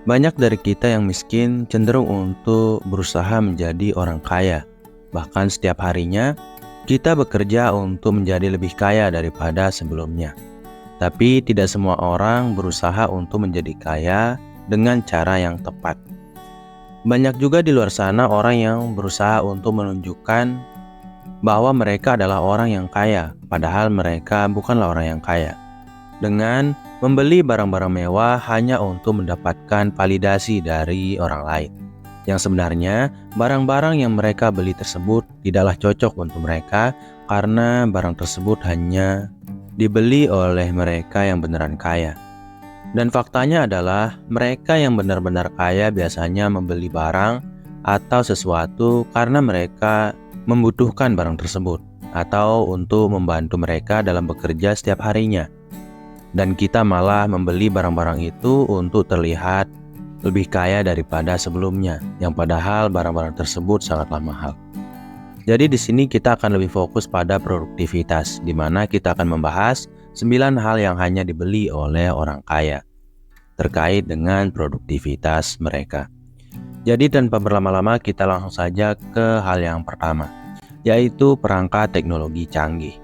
Banyak dari kita yang miskin cenderung untuk berusaha menjadi orang kaya. Bahkan setiap harinya, kita bekerja untuk menjadi lebih kaya daripada sebelumnya. Tapi tidak semua orang berusaha untuk menjadi kaya dengan cara yang tepat. Banyak juga di luar sana orang yang berusaha untuk menunjukkan bahwa mereka adalah orang yang kaya, padahal mereka bukanlah orang yang kaya. Dengan membeli barang-barang mewah hanya untuk mendapatkan validasi dari orang lain. Yang sebenarnya, barang-barang yang mereka beli tersebut tidaklah cocok untuk mereka karena barang tersebut hanya dibeli oleh mereka yang beneran kaya. Dan faktanya adalah mereka yang benar-benar kaya biasanya membeli barang atau sesuatu karena mereka membutuhkan barang tersebut atau untuk membantu mereka dalam bekerja setiap harinya. Dan kita malah membeli barang-barang itu untuk terlihat lebih kaya daripada sebelumnya, yang padahal barang-barang tersebut sangatlah mahal. Jadi di sini kita akan lebih fokus pada produktivitas, di mana kita akan membahas 9 hal yang hanya dibeli oleh orang kaya terkait dengan produktivitas mereka. Jadi tanpa berlama-lama kita langsung saja ke hal yang pertama, yaitu perangkat teknologi canggih.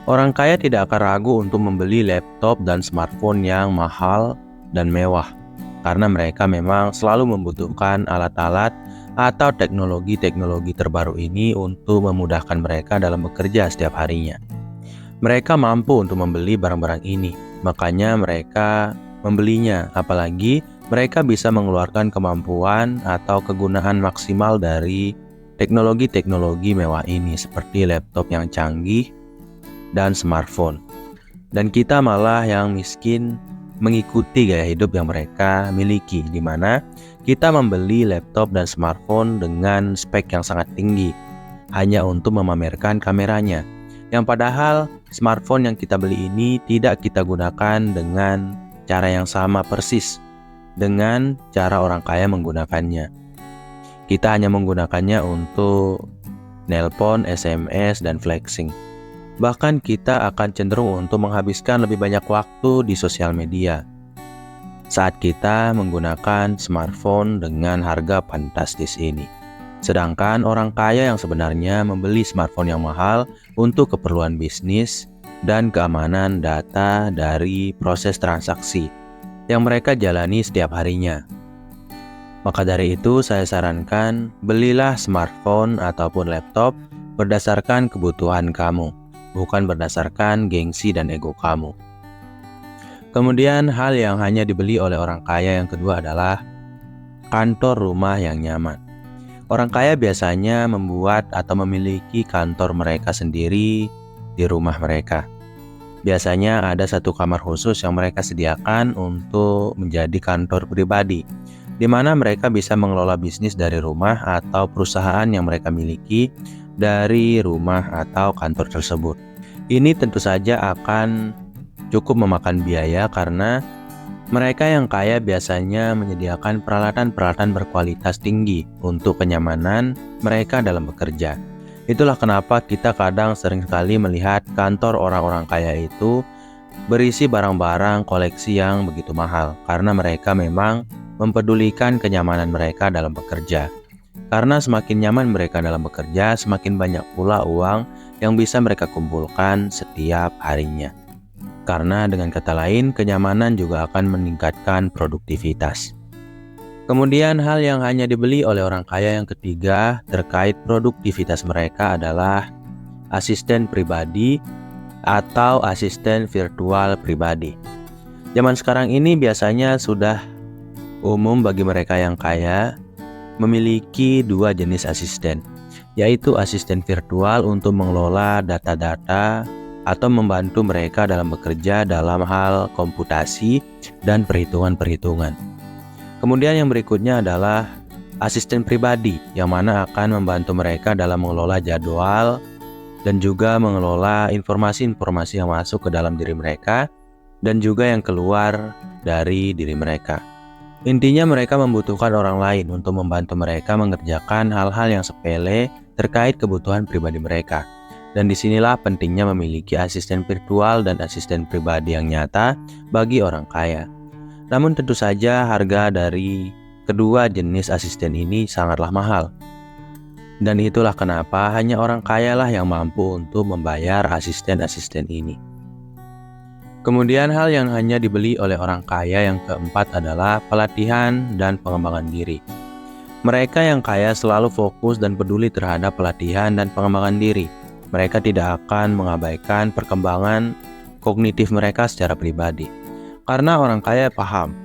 Orang kaya tidak akan ragu untuk membeli laptop dan smartphone yang mahal dan mewah, karena mereka memang selalu membutuhkan alat-alat atau teknologi-teknologi terbaru ini untuk memudahkan mereka dalam bekerja setiap harinya. Mereka mampu untuk membeli barang-barang ini, makanya mereka membelinya, apalagi mereka bisa mengeluarkan kemampuan atau kegunaan maksimal dari teknologi-teknologi mewah ini seperti laptop yang canggih dan smartphone. Dan kita malah yang miskin mengikuti gaya hidup yang mereka miliki, di mana kita membeli laptop dan smartphone dengan spek yang sangat tinggi hanya untuk memamerkan kameranya, yang padahal smartphone yang kita beli ini tidak kita gunakan dengan cara yang sama persis dengan cara orang kaya menggunakannya. Kita hanya menggunakannya untuk nelpon, SMS, dan flexing. Bahkan kita akan cenderung untuk menghabiskan lebih banyak waktu di sosial media saat kita menggunakan smartphone dengan harga fantastis ini. Sedangkan orang kaya yang sebenarnya membeli smartphone yang mahal untuk keperluan bisnis dan keamanan data dari proses transaksi yang mereka jalani setiap harinya. Maka dari itu saya sarankan belilah smartphone ataupun laptop berdasarkan kebutuhan kamu, bukan berdasarkan gengsi dan ego kamu. Kemudian hal yang hanya dibeli oleh orang kaya yang kedua adalah kantor rumah yang nyaman. Orang kaya biasanya membuat atau memiliki kantor mereka sendiri di rumah mereka. Biasanya ada satu kamar khusus yang mereka sediakan untuk menjadi kantor pribadi, di mana mereka bisa mengelola bisnis dari rumah atau perusahaan yang mereka miliki dari rumah atau kantor tersebut. Ini tentu saja akan cukup memakan biaya karena mereka yang kaya biasanya menyediakan peralatan-peralatan berkualitas tinggi untuk kenyamanan mereka dalam bekerja. Itulah kenapa kita kadang sering sekali melihat kantor orang-orang kaya itu berisi barang-barang koleksi yang begitu mahal, karena mereka memang mempedulikan kenyamanan mereka dalam bekerja. Karena semakin nyaman mereka dalam bekerja, semakin banyak pula uang yang bisa mereka kumpulkan setiap harinya. Karena dengan kata lain, kenyamanan juga akan meningkatkan produktivitas. Kemudian hal yang hanya dibeli oleh orang kaya yang ketiga terkait produktivitas mereka adalah asisten pribadi atau asisten virtual pribadi. Zaman sekarang ini biasanya sudah umum bagi mereka yang kaya memiliki dua jenis asisten, yaitu asisten virtual untuk mengelola data-data atau membantu mereka dalam bekerja dalam hal komputasi dan perhitungan-perhitungan. Kemudian yang berikutnya adalah asisten pribadi, yang mana akan membantu mereka dalam mengelola jadwal dan juga mengelola informasi-informasi yang masuk ke dalam diri mereka dan juga yang keluar dari diri mereka. Intinya mereka membutuhkan orang lain untuk membantu mereka mengerjakan hal-hal yang sepele terkait kebutuhan pribadi mereka. Dan disinilah pentingnya memiliki asisten virtual dan asisten pribadi yang nyata bagi orang kaya. Namun tentu saja harga dari kedua jenis asisten ini sangatlah mahal. Dan itulah kenapa hanya orang kaya lah yang mampu untuk membayar asisten-asisten ini. Kemudian hal yang hanya dibeli oleh orang kaya yang keempat adalah pelatihan dan pengembangan diri. Mereka yang kaya selalu fokus dan peduli terhadap pelatihan dan pengembangan diri. Mereka tidak akan mengabaikan perkembangan kognitif mereka secara pribadi. Karena orang kaya paham,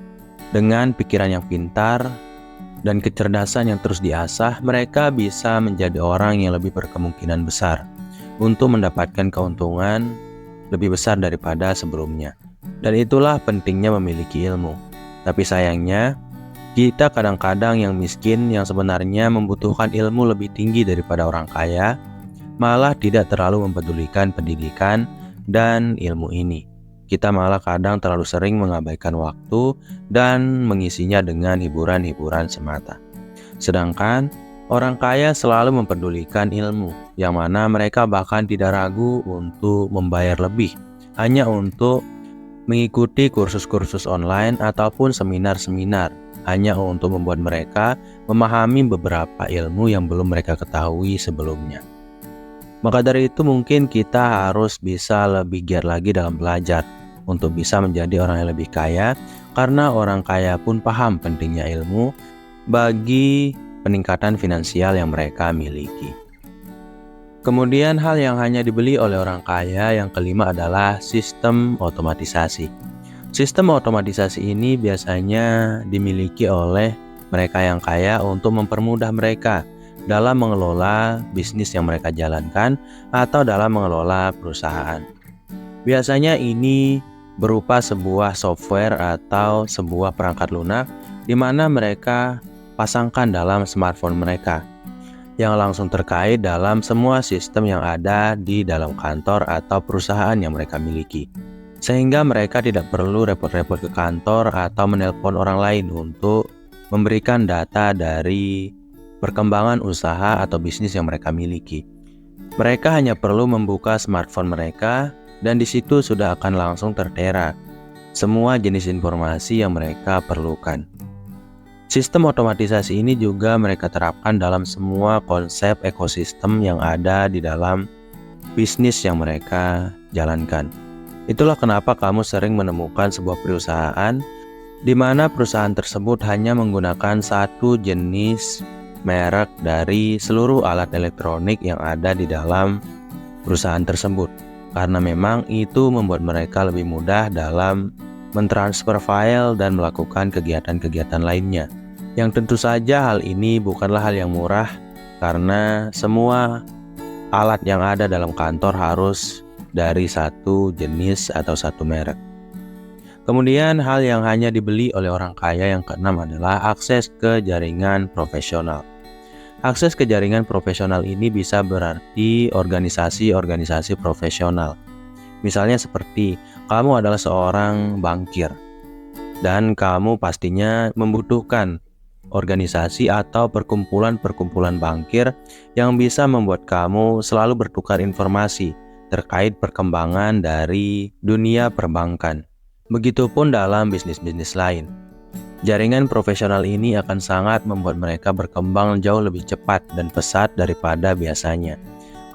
dengan pikiran yang pintar dan kecerdasan yang terus diasah, mereka bisa menjadi orang yang lebih berkemungkinan besar untuk mendapatkan keuntungan lebih besar daripada sebelumnya. Dan itulah pentingnya memiliki ilmu. Tapi sayangnya, kita kadang-kadang yang miskin yang sebenarnya membutuhkan ilmu lebih tinggi daripada orang kaya, malah tidak terlalu mempedulikan pendidikan dan ilmu ini. Kita malah kadang terlalu sering mengabaikan waktu dan mengisinya dengan hiburan-hiburan semata. Sedangkan orang kaya selalu mempedulikan ilmu, yang mana mereka bahkan tidak ragu untuk membayar lebih hanya untuk mengikuti kursus-kursus online ataupun seminar-seminar, hanya untuk membuat mereka memahami beberapa ilmu yang belum mereka ketahui sebelumnya. Maka dari itu mungkin kita harus bisa lebih giat lagi dalam belajar untuk bisa menjadi orang yang lebih kaya, karena orang kaya pun paham pentingnya ilmu bagi peningkatan finansial yang mereka miliki. Kemudian hal yang hanya dibeli oleh orang kaya yang kelima adalah sistem otomatisasi. Sistem otomatisasi ini biasanya dimiliki oleh mereka yang kaya untuk mempermudah mereka dalam mengelola bisnis yang mereka jalankan atau dalam mengelola perusahaan. Biasanya ini berupa sebuah software atau sebuah perangkat lunak di mana mereka pasangkan dalam smartphone mereka yang langsung terkait dalam semua sistem yang ada di dalam kantor atau perusahaan yang mereka miliki. Sehingga mereka tidak perlu repot-repot ke kantor atau menelpon orang lain untuk memberikan data dari perkembangan usaha atau bisnis yang mereka miliki. Mereka hanya perlu membuka smartphone mereka dan di situ sudah akan langsung tertera semua jenis informasi yang mereka perlukan. Sistem otomatisasi ini juga mereka terapkan dalam semua konsep ekosistem yang ada di dalam bisnis yang mereka jalankan. Itulah kenapa kamu sering menemukan sebuah perusahaan di mana perusahaan tersebut hanya menggunakan satu jenis merek dari seluruh alat elektronik yang ada di dalam perusahaan tersebut. Karena memang itu membuat mereka lebih mudah dalam mentransfer file dan melakukan kegiatan-kegiatan lainnya. Yang tentu saja hal ini bukanlah hal yang murah, karena semua alat yang ada dalam kantor harus dari satu jenis atau satu merek. Kemudian hal yang hanya dibeli oleh orang kaya yang keenam adalah akses ke jaringan profesional. Akses ke jaringan profesional ini bisa berarti organisasi-organisasi profesional. Misalnya seperti kamu adalah seorang bankir dan kamu pastinya membutuhkan organisasi atau perkumpulan-perkumpulan bankir yang bisa membuat kamu selalu bertukar informasi terkait perkembangan dari dunia perbankan. Begitupun dalam bisnis-bisnis lain. Jaringan profesional ini akan sangat membuat mereka berkembang jauh lebih cepat dan pesat daripada biasanya.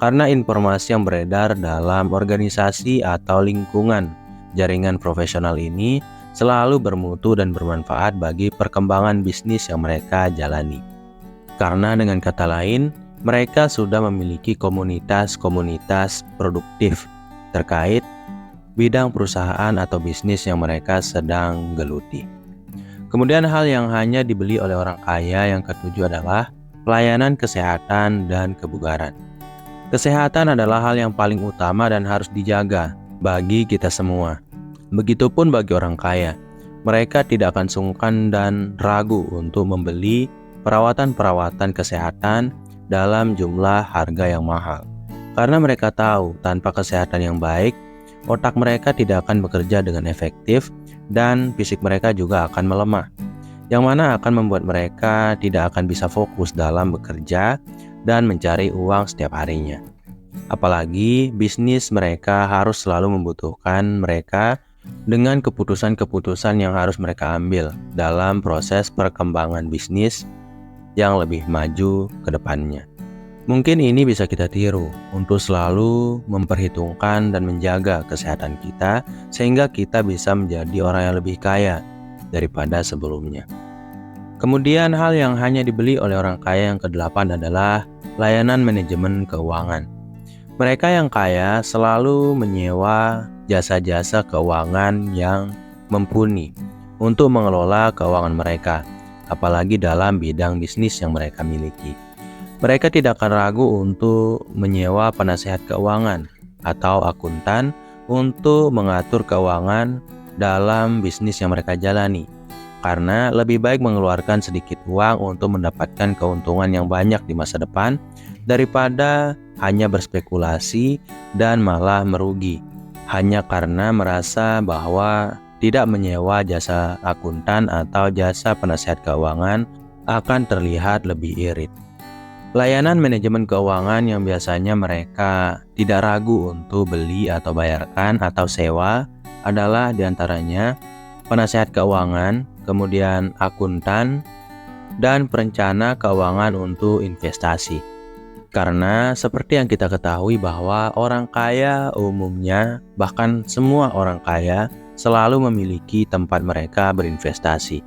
Karena informasi yang beredar dalam organisasi atau lingkungan jaringan profesional ini selalu bermutu dan bermanfaat bagi perkembangan bisnis yang mereka jalani. Karena dengan kata lain, mereka sudah memiliki komunitas-komunitas produktif terkait bidang perusahaan atau bisnis yang mereka sedang geluti. Kemudian hal yang hanya dibeli oleh orang kaya yang ketujuh adalah pelayanan kesehatan dan kebugaran. Kesehatan adalah hal yang paling utama dan harus dijaga bagi kita semua. Begitupun bagi orang kaya, mereka tidak akan sungkan dan ragu untuk membeli perawatan-perawatan kesehatan dalam jumlah harga yang mahal. Karena mereka tahu tanpa kesehatan yang baik, otak mereka tidak akan bekerja dengan efektif dan fisik mereka juga akan melemah, yang mana akan membuat mereka tidak akan bisa fokus dalam bekerja dan mencari uang setiap harinya. Apalagi bisnis mereka harus selalu membutuhkan mereka dengan keputusan-keputusan yang harus mereka ambil dalam proses perkembangan bisnis yang lebih maju ke depannya. Mungkin ini bisa kita tiru untuk selalu memperhitungkan dan menjaga kesehatan kita sehingga kita bisa menjadi orang yang lebih kaya daripada sebelumnya. Kemudian hal yang hanya dibeli oleh orang kaya yang ke-8 adalah layanan manajemen keuangan. Mereka yang kaya selalu menyewa jasa-jasa keuangan yang mumpuni untuk mengelola keuangan mereka, apalagi dalam bidang bisnis yang mereka miliki. Mereka tidak akan ragu untuk menyewa penasehat keuangan atau akuntan untuk mengatur keuangan dalam bisnis yang mereka jalani. Karena lebih baik mengeluarkan sedikit uang untuk mendapatkan keuntungan yang banyak di masa depan daripada hanya berspekulasi dan malah merugi hanya karena merasa bahwa tidak menyewa jasa akuntan atau jasa penasehat keuangan akan terlihat lebih irit. Layanan manajemen keuangan yang biasanya mereka tidak ragu untuk beli atau bayarkan atau sewa adalah diantaranya penasehat keuangan, kemudian akuntan, dan perencana keuangan untuk investasi. Karena seperti yang kita ketahui bahwa orang kaya umumnya, bahkan semua orang kaya selalu memiliki tempat mereka berinvestasi.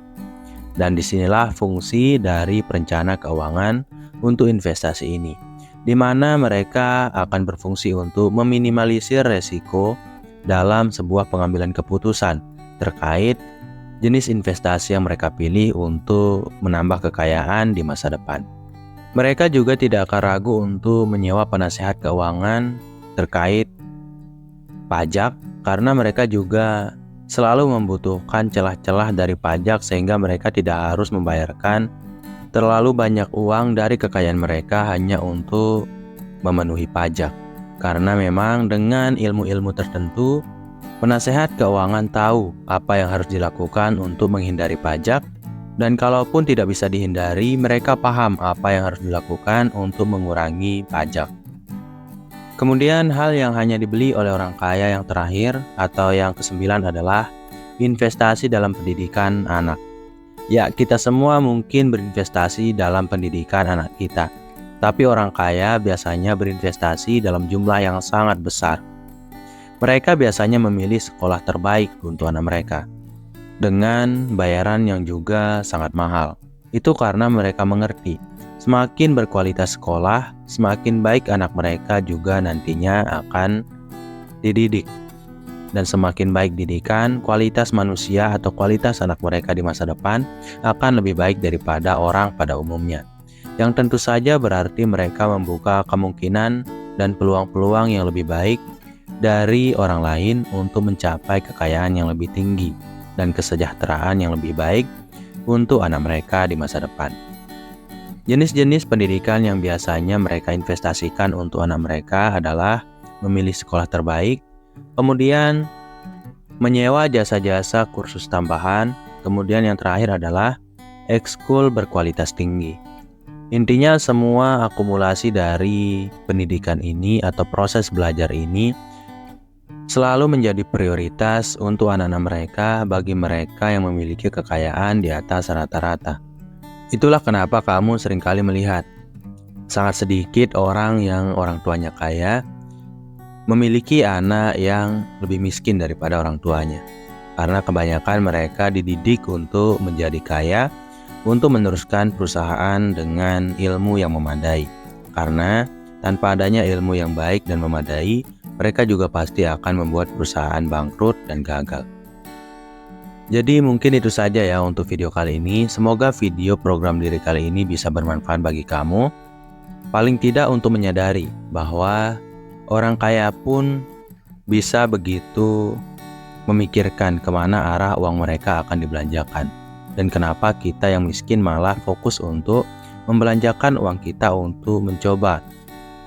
Dan disinilah fungsi dari perencana keuangan untuk investasi ini, di mana mereka akan berfungsi untuk meminimalisir resiko dalam sebuah pengambilan keputusan terkait jenis investasi yang mereka pilih untuk menambah kekayaan di masa depan. Mereka juga tidak akan ragu untuk menyewa penasehat keuangan terkait pajak karena mereka juga selalu membutuhkan celah-celah dari pajak sehingga mereka tidak harus membayarkan terlalu banyak uang dari kekayaan mereka hanya untuk memenuhi pajak. Karena memang dengan ilmu-ilmu tertentu, penasehat keuangan tahu apa yang harus dilakukan untuk menghindari pajak, dan kalaupun tidak bisa dihindari, mereka paham apa yang harus dilakukan untuk mengurangi pajak. Kemudian hal yang hanya dibeli oleh orang kaya yang terakhir atau yang ke-9 adalah investasi dalam pendidikan anak. Ya, kita semua mungkin berinvestasi dalam pendidikan anak kita, tapi orang kaya biasanya berinvestasi dalam jumlah yang sangat besar. Mereka biasanya memilih sekolah terbaik untuk anak mereka, dengan bayaran yang juga sangat mahal. Itu karena mereka mengerti, semakin berkualitas sekolah, semakin baik anak mereka juga nantinya akan dididik. Dan semakin baik didikan, kualitas manusia atau kualitas anak mereka di masa depan akan lebih baik daripada orang pada umumnya. Yang tentu saja berarti mereka membuka kemungkinan dan peluang-peluang yang lebih baik dari orang lain untuk mencapai kekayaan yang lebih tinggi dan kesejahteraan yang lebih baik untuk anak mereka di masa depan. Jenis-jenis pendidikan yang biasanya mereka investasikan untuk anak mereka adalah memilih sekolah terbaik, kemudian menyewa jasa-jasa kursus tambahan, kemudian yang terakhir adalah ekskul berkualitas tinggi. Intinya semua akumulasi dari pendidikan ini atau proses belajar ini selalu menjadi prioritas untuk anak-anak mereka bagi mereka yang memiliki kekayaan di atas rata-rata. Itulah kenapa kamu seringkali melihat sangat sedikit orang yang orang tuanya kaya memiliki anak yang lebih miskin daripada orang tuanya. Karena kebanyakan mereka dididik untuk menjadi kaya, untuk meneruskan perusahaan dengan ilmu yang memadai. Karena tanpa adanya ilmu yang baik dan memadai, mereka juga pasti akan membuat perusahaan bangkrut dan gagal. Jadi mungkin itu saja ya untuk video kali ini. Semoga video program diri kali ini bisa bermanfaat bagi kamu. Paling tidak untuk menyadari bahwa orang kaya pun bisa begitu memikirkan kemana arah uang mereka akan dibelanjakan. Dan kenapa kita yang miskin malah fokus untuk membelanjakan uang kita untuk mencoba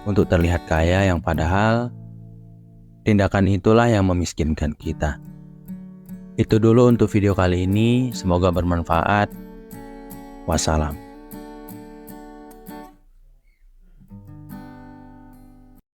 untuk terlihat kaya yang padahal tindakan itulah yang memiskinkan kita. Itu dulu untuk video kali ini, semoga bermanfaat. Wassalam.